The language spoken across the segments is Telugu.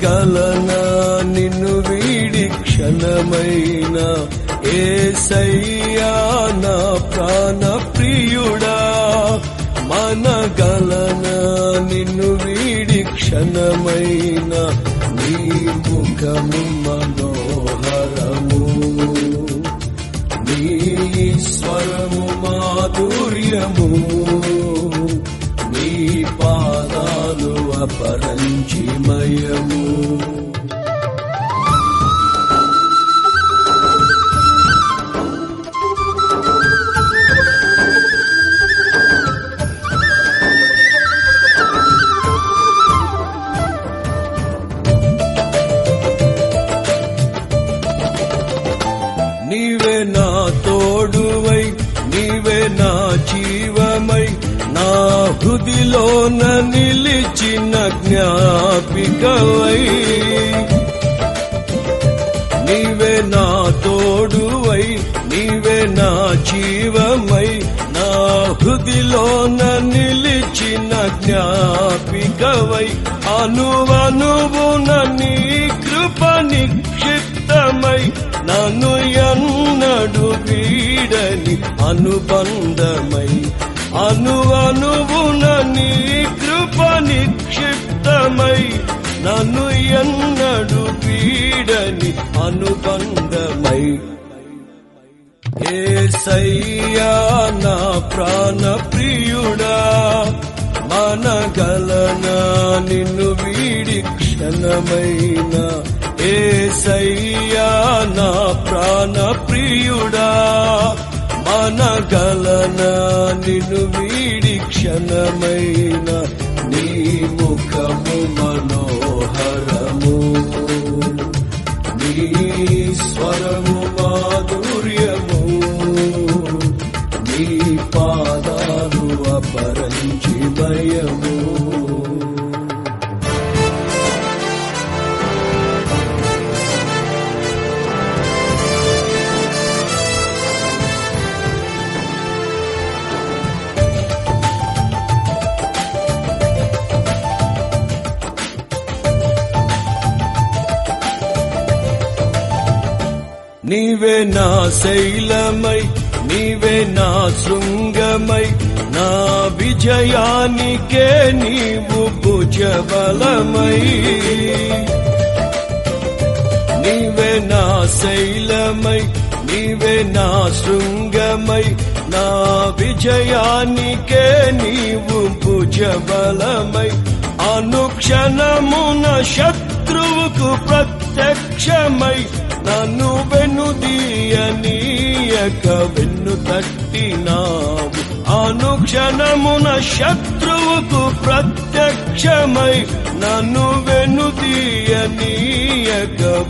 మనగలనా నిన్ను వీడి క్షణమైన యేసయ్యా నా ప్రాణ ప్రియుడా మనగలనా నిన్ను వీడి క్షణమైన నీ ముఖము మనోహరము నీ స్వరము మాధుర్యము నీ పాదాలు అపరంజిమయము నీవే నా తోడువై నీవే నా జీవమై నా హృదిలోన నిలిచిన జ్ఞాపికవై నీవే నా తోడువై నీవే నా జీవమై నా హృదిలోన నిలిచిన జ్ఞాపికవై అనువనువున నీ కృప నిక్షిప్తమై నన్ను ఎన్నడు వీడని అనుబంధమై అనువనువున నీ కృప నిక్షిప్తమై నన్ను ఎన్నడు వీడని అనుబంధమై యేసయ్యా నా ప్రాణ ప్రియుడా మనగలనా నిన్ను వీడి క్షణమైన యేసయ్యా నా ప్రాణ ప్రియుడా మనగలనా నిన్ను వీడి క్షణమైన నీ ముఖము మనోహరము నీ స్వరము మాధుర్యము నీ పాదాలు అపరంజిమయము నీవే నా శైలమై నీవే నా శృంగమై నా విజయానికే నీవు భుజబలమై నీవే నా శైలమై నీవే నా శృంగమై నా విజయానికే నీవు భుజబలమై అనుక్షణమున శత్రువుకు ప్రత్యక్షమై నన్ను వెనుదీయనీయక వెన్ను తట్టినావు అనుక్షణమున శత్రువుకు ప్రత్యక్షమై నన్ను వెనుదీయనీయక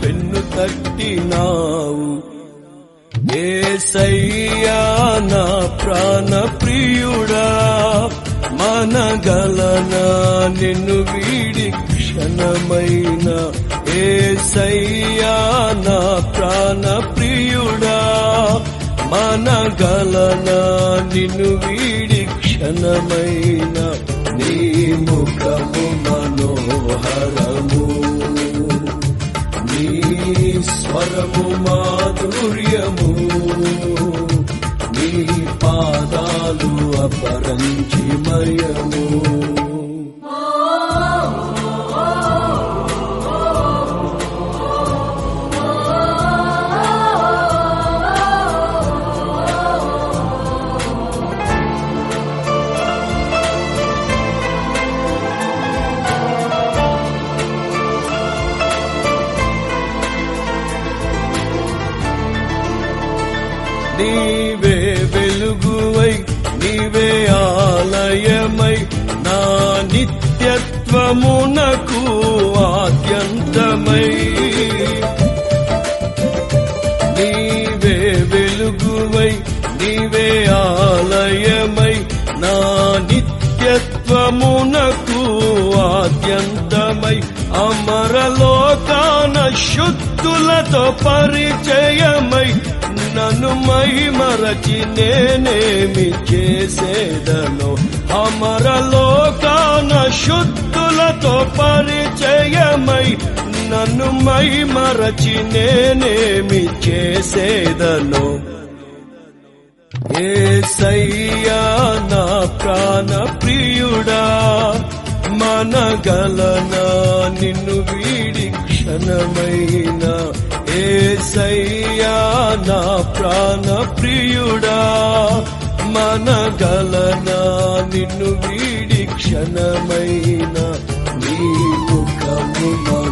వెన్ను తట్టినావు యేసయ్యా నా ప్రాణ ప్రియుడా మనగలనా నిన్ను వీడి క్షణమైన యేసయ్యా నా ప్రాణ ప్రియుడా మనగలనా నిన్ను వీడి క్షణమైన నీ ముఖము మనోహరము నీ స్వరము మాధుర్యము నీ పాదాలు అపరంజిమయము నీవే వెలుగువై నీవే ఆలయమై నా నిత్యత్వమునకు ఆద్యంతమై నీవే వెలుగువై నీవే ఆలయమై నా నిత్యత్వమునకు ఆద్యంతమై అమరలోకాన శుద్ధులతో పరిచయమై నన్ను మహిమరచి నేనేమి చేసేదను అమరలోకాన శుద్ధులతో పరిచయమై నన్ను మైమరచి నేనేమి చేసేదను. యేసయ్యా నా ప్రాణ ప్రియుడా, మనగలనా నిన్ను వీడి క్షణమైనా. యేసయ్యా నా ప్రాణ ప్రియుడా, మనగలనా నిన్ను వీడి క్షణమైనా. నీ ముఖము